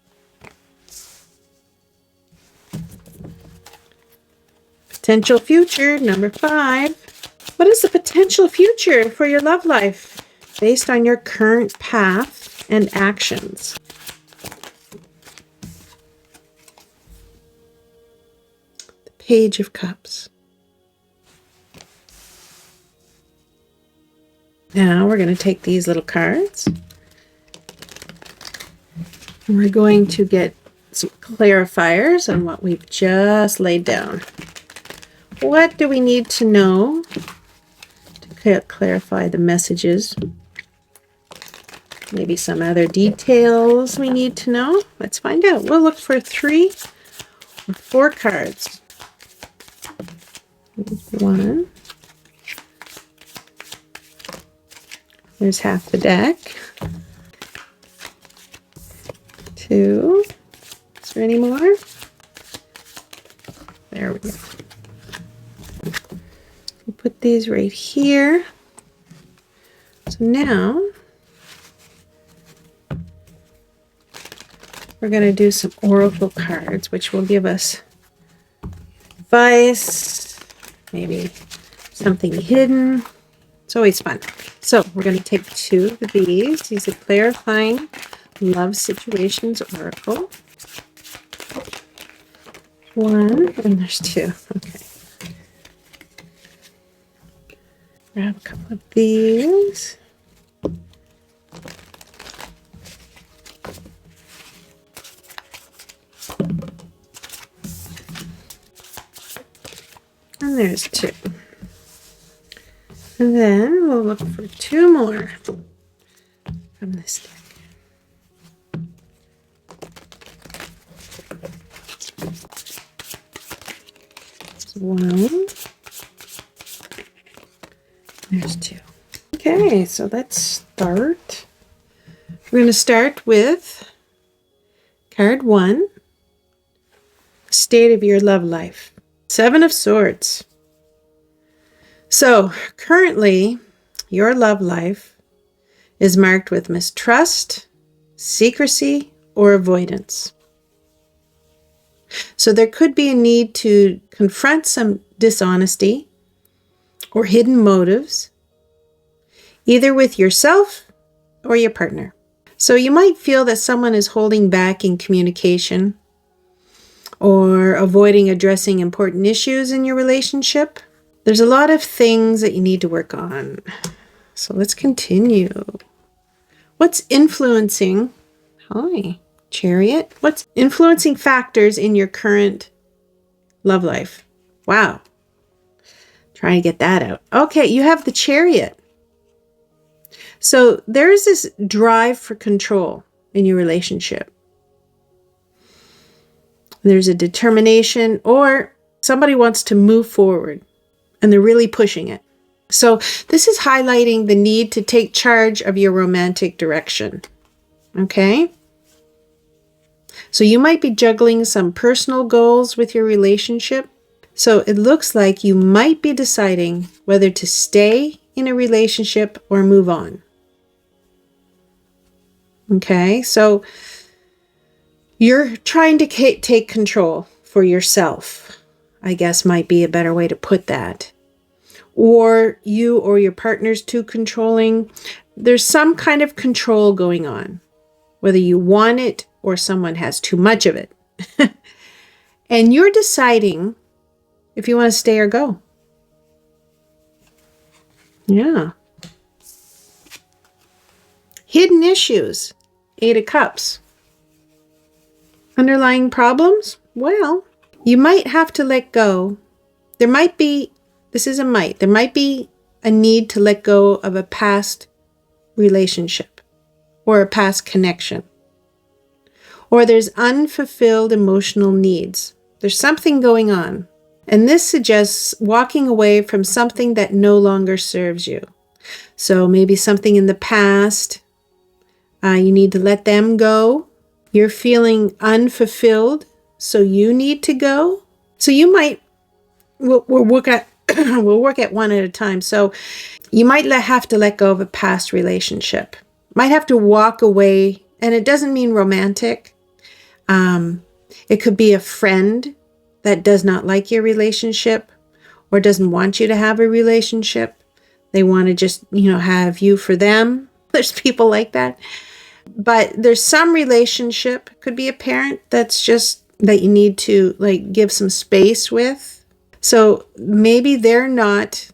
Potential future, number 5. What is the potential future for your love life based on your current path and actions? The Page of Cups. Now we're going to take these little cards. And we're going to get some clarifiers on what we've just laid down. What do we need to know to clarify the messages? Maybe some other details we need to know. Let's find out. We'll look for 3 or 4 cards. 1. There's half the deck. 2. Is there any more? There we go. We'll put these right here. So now we're going to do some oracle cards, which will give us advice, maybe something hidden. It's always fun. So we're going to take 2 of these. These are clarifying love situations oracle. 1, and there's 2. Okay. Grab a couple of these. And there's 2. And then we'll look for 2 more from this deck. There's 1. There's 2. Okay, so let's start. We're going to start with card 1, state of your love life. 7 of Swords. So currently, your love life is marked with mistrust, secrecy, or avoidance. So there could be a need to confront some dishonesty or hidden motives, either with yourself or your partner. So you might feel that someone is holding back in communication or avoiding addressing important issues in your relationship. There's a lot of things that you need to work on. So let's continue. What's influencing? Hi, Chariot. What's influencing factors in your current love life? Wow. Trying to get that out. Okay, you have the Chariot. So there's this drive for control in your relationship. There's a determination, or somebody wants to move forward and they're really pushing it. So this is highlighting the need to take charge of your romantic direction. Okay? So you might be juggling some personal goals with your relationship. So it looks like you might be deciding whether to stay in a relationship or move on. Okay, so you're trying to take control for yourself, I guess might be a better way to put that. Or you or your partner's too controlling. There's some kind of control going on, whether you want it or someone has too much of it. And you're deciding if you want to stay or go. Yeah. Hidden issues. 8 of Cups. Underlying problems? Well, you might have to let go. There might be, this is a might, there might be a need to let go of a past relationship or a past connection. Or there's unfulfilled emotional needs. There's something going on. And this suggests walking away from something that no longer serves you. So maybe something in the past, you need to let them go. You're feeling unfulfilled, so you need to go. So you might, we'll work at we'll work at one at a time. So you might have to let go of a past relationship. Might have to walk away, and it doesn't mean romantic. It could be a friend that does not like your relationship or doesn't want you to have a relationship. They want to just, have you for them. There's people like that. But there's some relationship, could be a parent that's just that you need to give some space with. So maybe they're not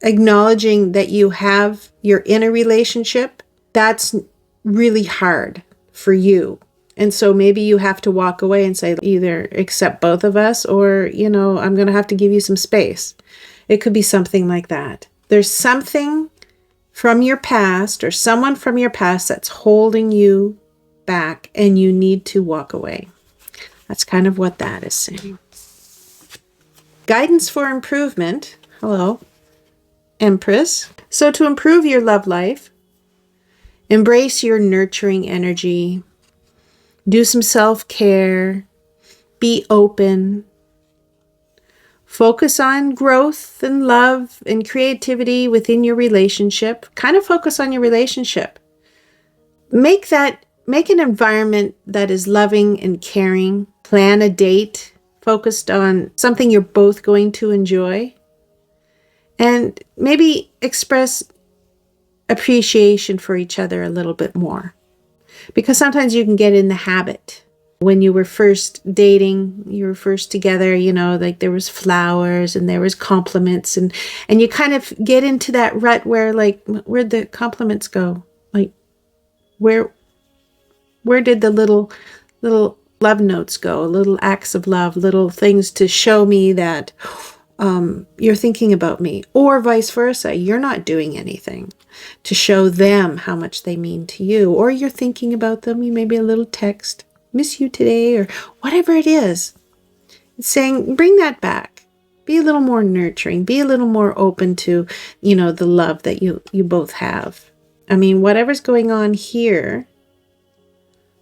acknowledging that you're in a relationship. That's really hard for you. And so maybe you have to walk away and say either accept both of us or, I'm going to have to give you some space. It could be something like that. There's something from your past or someone from your past that's holding you back and you need to walk away. That's kind of what that is saying. Guidance for improvement. Hello, Empress. So to improve your love life, embrace your nurturing energy, do some self-care, be open, focus on growth and love and creativity within your relationship. Kind of focus on your relationship. Make an environment that is loving and caring. Plan a date focused on something you're both going to enjoy. And maybe express appreciation for each other a little bit more. Because sometimes you can get in the habit. When you were first dating, you were first together, there was flowers and there was compliments and you kind of get into that rut where where'd the compliments go? Where did the little love notes go? Little acts of love, little things to show me that you're thinking about me, or vice versa. You're not doing anything to show them how much they mean to you, or you're thinking about them. You maybe a little text, miss you today, or whatever it is. It's saying, bring that back. Be a little more nurturing. Be a little more open to, the love that you both have. I mean, whatever's going on here,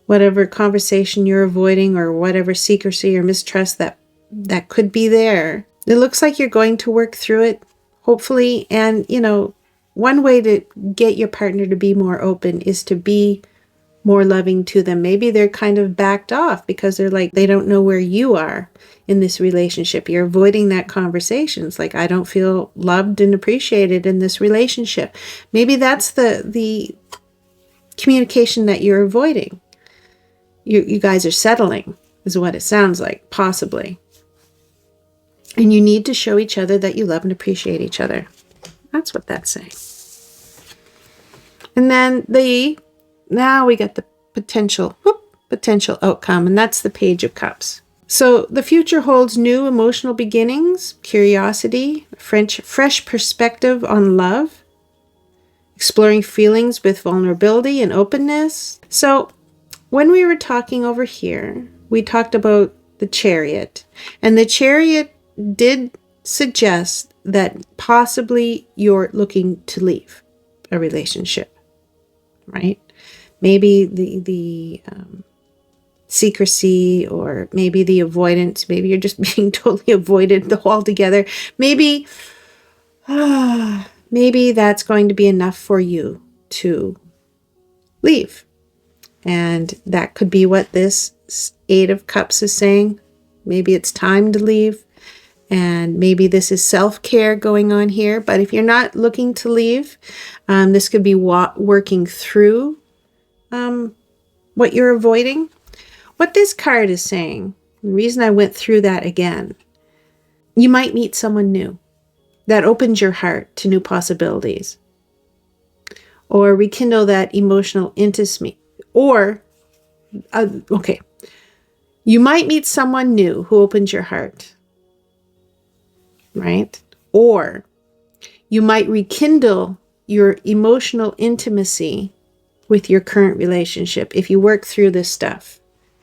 whatever conversation you're avoiding or whatever secrecy or mistrust that could be there, it looks like you're going to work through it, hopefully. And, one way to get your partner to be more open is to be more loving to them. Maybe they're kind of backed off because they don't know where you are in this relationship. You're avoiding that conversation. It's I don't feel loved and appreciated in this relationship. Maybe that's the communication that you're avoiding. You guys are settling, is what it sounds like, possibly. And you need to show each other that you love and appreciate each other. That's what that's saying. And then now we get the potential outcome, and that's the Page of Cups. So the future holds new emotional beginnings, curiosity, fresh perspective on love, exploring feelings with vulnerability and openness. So when we were talking over here, we talked about the Chariot, and the Chariot did suggest that possibly you're looking to leave a relationship, right? Maybe the secrecy, or maybe the avoidance. Maybe you're just being totally avoided altogether. Maybe, maybe that's going to be enough for you to leave. And that could be what this Eight of Cups is saying. Maybe it's time to leave. And maybe this is self-care going on here. But if you're not looking to leave, this could be working through what you're avoiding. What this card is saying, the reason I went through that again, you might meet someone new that opens your heart to new possibilities, or rekindle that emotional intimacy. Or, okay, you might meet someone new who opens your heart, right? Or you might rekindle your emotional intimacy with your current relationship if you work through this stuff,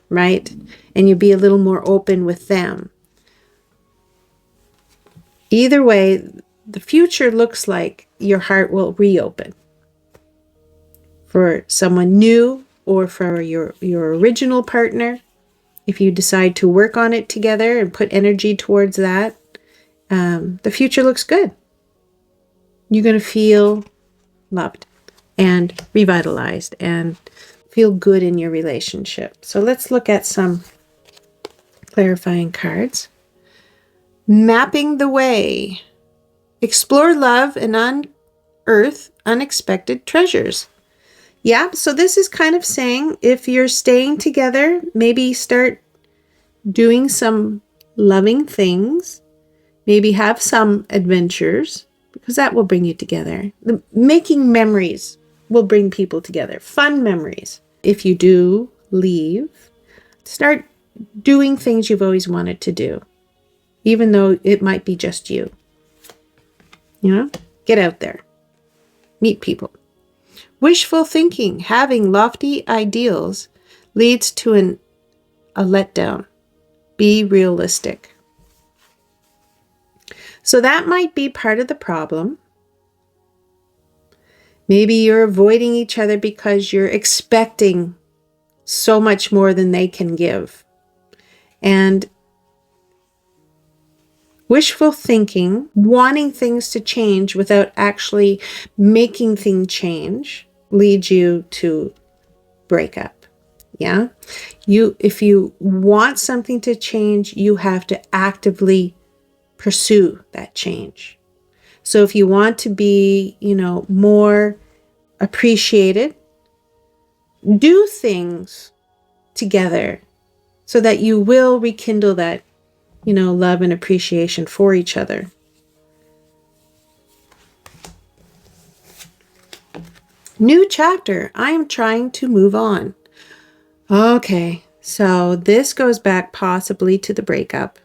right? And you be a little more open with them. Either way, the future looks like your heart will reopen for someone new or for your original partner. If you decide to work on it together and put energy towards that, the future looks good. You're going to feel loved and revitalized and feel good in your relationship. So let's look at some clarifying cards. Mapping the way. Explore love and unearth unexpected treasures. Yeah, so this is kind of saying if you're staying together, maybe start doing some loving things. Maybe have some adventures, because that will bring you together. Making memories will bring people together. Fun memories. If you do leave, start doing things you've always wanted to do, even though it might be just you. You know, get out there. Meet people. Wishful thinking, having lofty ideals, leads to a letdown. Be realistic. So that might be part of the problem. Maybe you're avoiding each other because you're expecting so much more than they can give. And wishful thinking, wanting things to change without actually making things change, leads you to break up. Yeah? If you want something to change, you have to actively pursue that change. So if you want to be, more appreciated, do things together so that you will rekindle that, love and appreciation for each other. New chapter. I am trying to move on. Okay, so this goes back possibly to the breakup.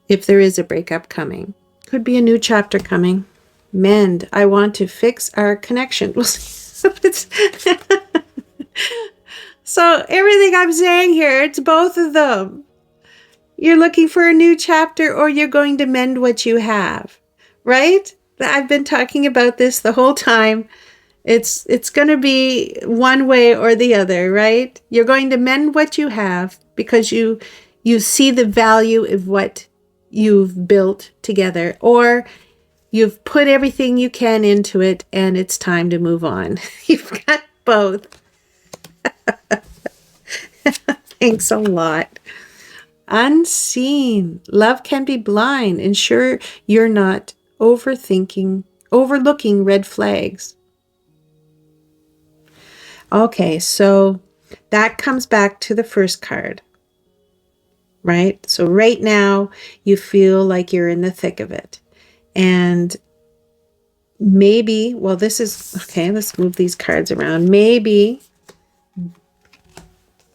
If there is a breakup coming. Could be a new chapter coming. Mend. I want to fix our connection. So everything I'm saying here, it's both of them. You're looking for a new chapter, or you're going to mend what you have, right? I've been talking about this the whole time. It's going to be one way or the other, right? You're going to mend what you have because you see the value of what you've built together, or you've put everything you can into it and it's time to move on. You've got both. Thanks a lot. Unseen. Love can be blind. Ensure you're not overlooking red flags. Okay, so that comes back to the first card. Right? So right now you feel like you're in the thick of it. And maybe, this is, okay, let's move these cards around. Maybe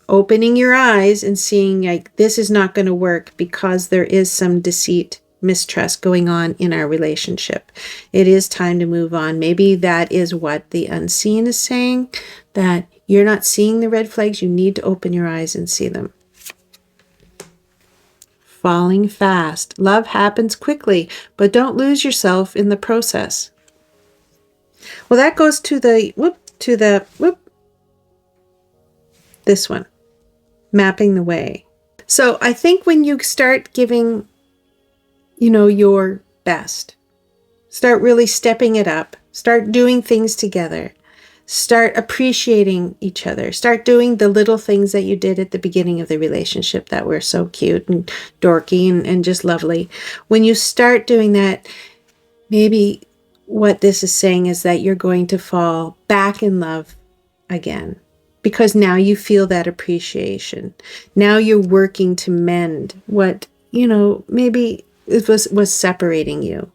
opening your eyes and seeing like this is not going to work because there is some deceit, mistrust going on in our relationship. It is time to move on. Maybe that is what the unseen is saying, that you're not seeing the red flags. You need to open your eyes and see them. Falling fast. Love happens quickly, but don't lose yourself in the process. Well, that goes to this one. mapping the way. So I think when you start giving, your best, start really stepping it up, start doing things together, start appreciating each other, start doing the little things that you did at the beginning of the relationship that were so cute and dorky and just lovely. When you start doing that, maybe what this is saying is that you're going to fall back in love again, because now you feel that appreciation. Now you're working to mend what, maybe it was separating you.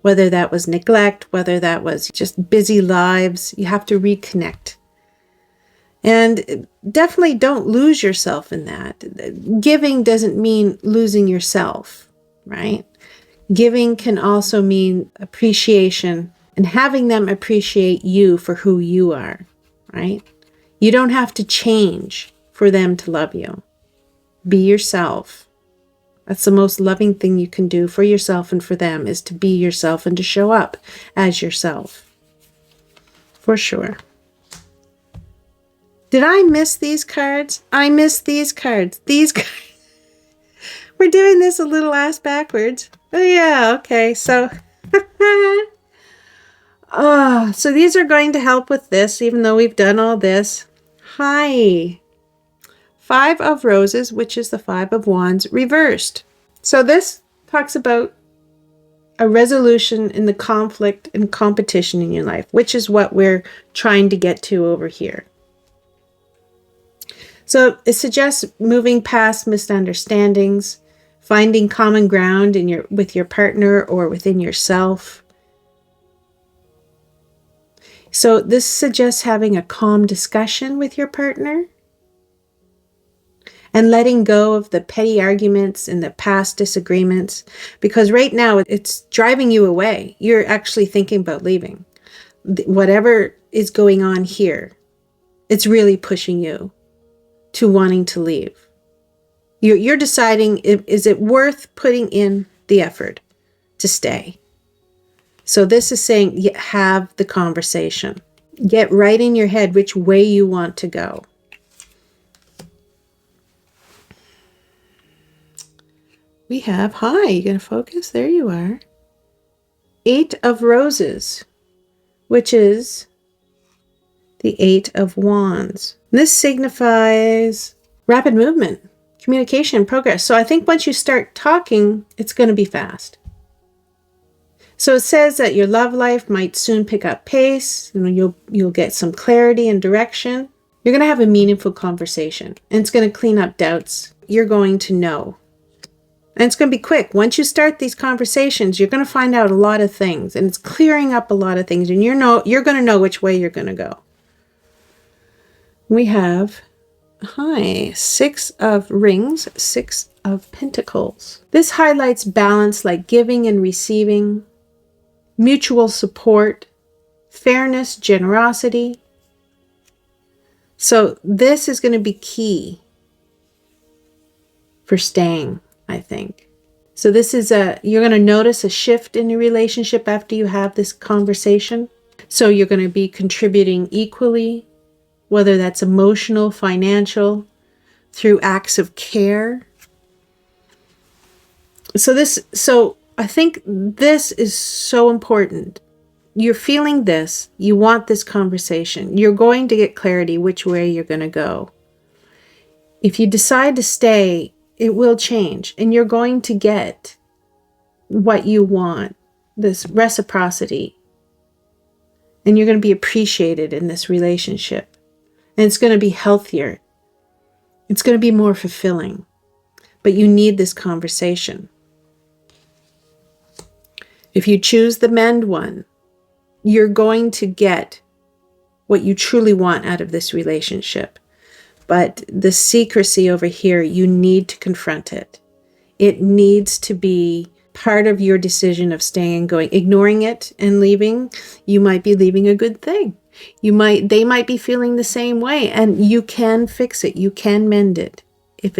Whether that was neglect, whether that was just busy lives, you have to reconnect. And definitely don't lose yourself in that. Giving doesn't mean losing yourself, right? Giving can also mean appreciation and having them appreciate you for who you are, right? You don't have to change for them to love you. Be yourself. That's the most loving thing you can do for yourself and for them, is to be yourself and to show up as yourself. For sure. Did I miss these cards? I missed these cards. These cards. We're doing this a little ass backwards. Oh yeah, okay. So so these are going to help with this, even though we've done all this. Hi. 5 of Roses, which is the 5 of Wands reversed. So this talks about a resolution in the conflict and competition in your life, which is what we're trying to get to over here. So it suggests moving past misunderstandings, finding common ground with your partner or within yourself. So this suggests having a calm discussion with your partner and letting go of the petty arguments and the past disagreements, because right now it's driving you away. You're actually thinking about leaving. Whatever is going on here, it's really pushing you to wanting to leave. You're deciding, is it worth putting in the effort to stay? So this is saying, have the conversation. Get right in your head which way you want to go. We have, hi, you going to focus? There you are. 8 of Roses, which is the 8 of Wands. This signifies rapid movement, communication, progress. So I think once you start talking, it's going to be fast. So it says that your love life might soon pick up pace. You'll get some clarity and direction. You're going to have a meaningful conversation, and it's going to clean up doubts. You're going to know. And it's going to be quick. Once you start these conversations, you're going to find out a lot of things, and it's clearing up a lot of things, and you're going to know which way you're going to go. We have, 6 of Rings, 6 of Pentacles. This highlights balance, like giving and receiving, mutual support, fairness, generosity. So this is going to be key for staying, I think. So this is you're going to notice a shift in your relationship after you have this conversation. So you're going to be contributing equally, whether that's emotional, financial, through acts of care. So I think this is so important. You're feeling this. You want this conversation. You're going to get clarity which way you're going to go. If you decide to stay, it will change, and you're going to get what you want, this reciprocity, and you're going to be appreciated in this relationship, and it's going to be healthier. It's going to be more fulfilling, but you need this conversation. If you choose the mend one, you're going to get what you truly want out of this relationship. But the secrecy over here, you need to confront it. It needs to be part of your decision of staying and going. Ignoring it and leaving, you might be leaving a good thing. They might be feeling the same way, and you can fix it. You can mend it if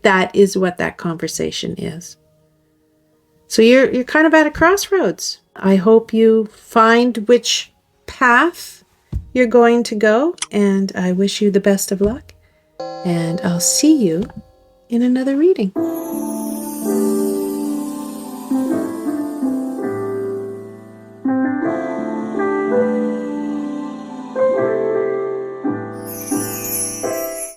that is what that conversation is. So you're kind of at a crossroads. I hope you find which path you're going to go, and I wish you the best of luck. and I'll see you in another reading.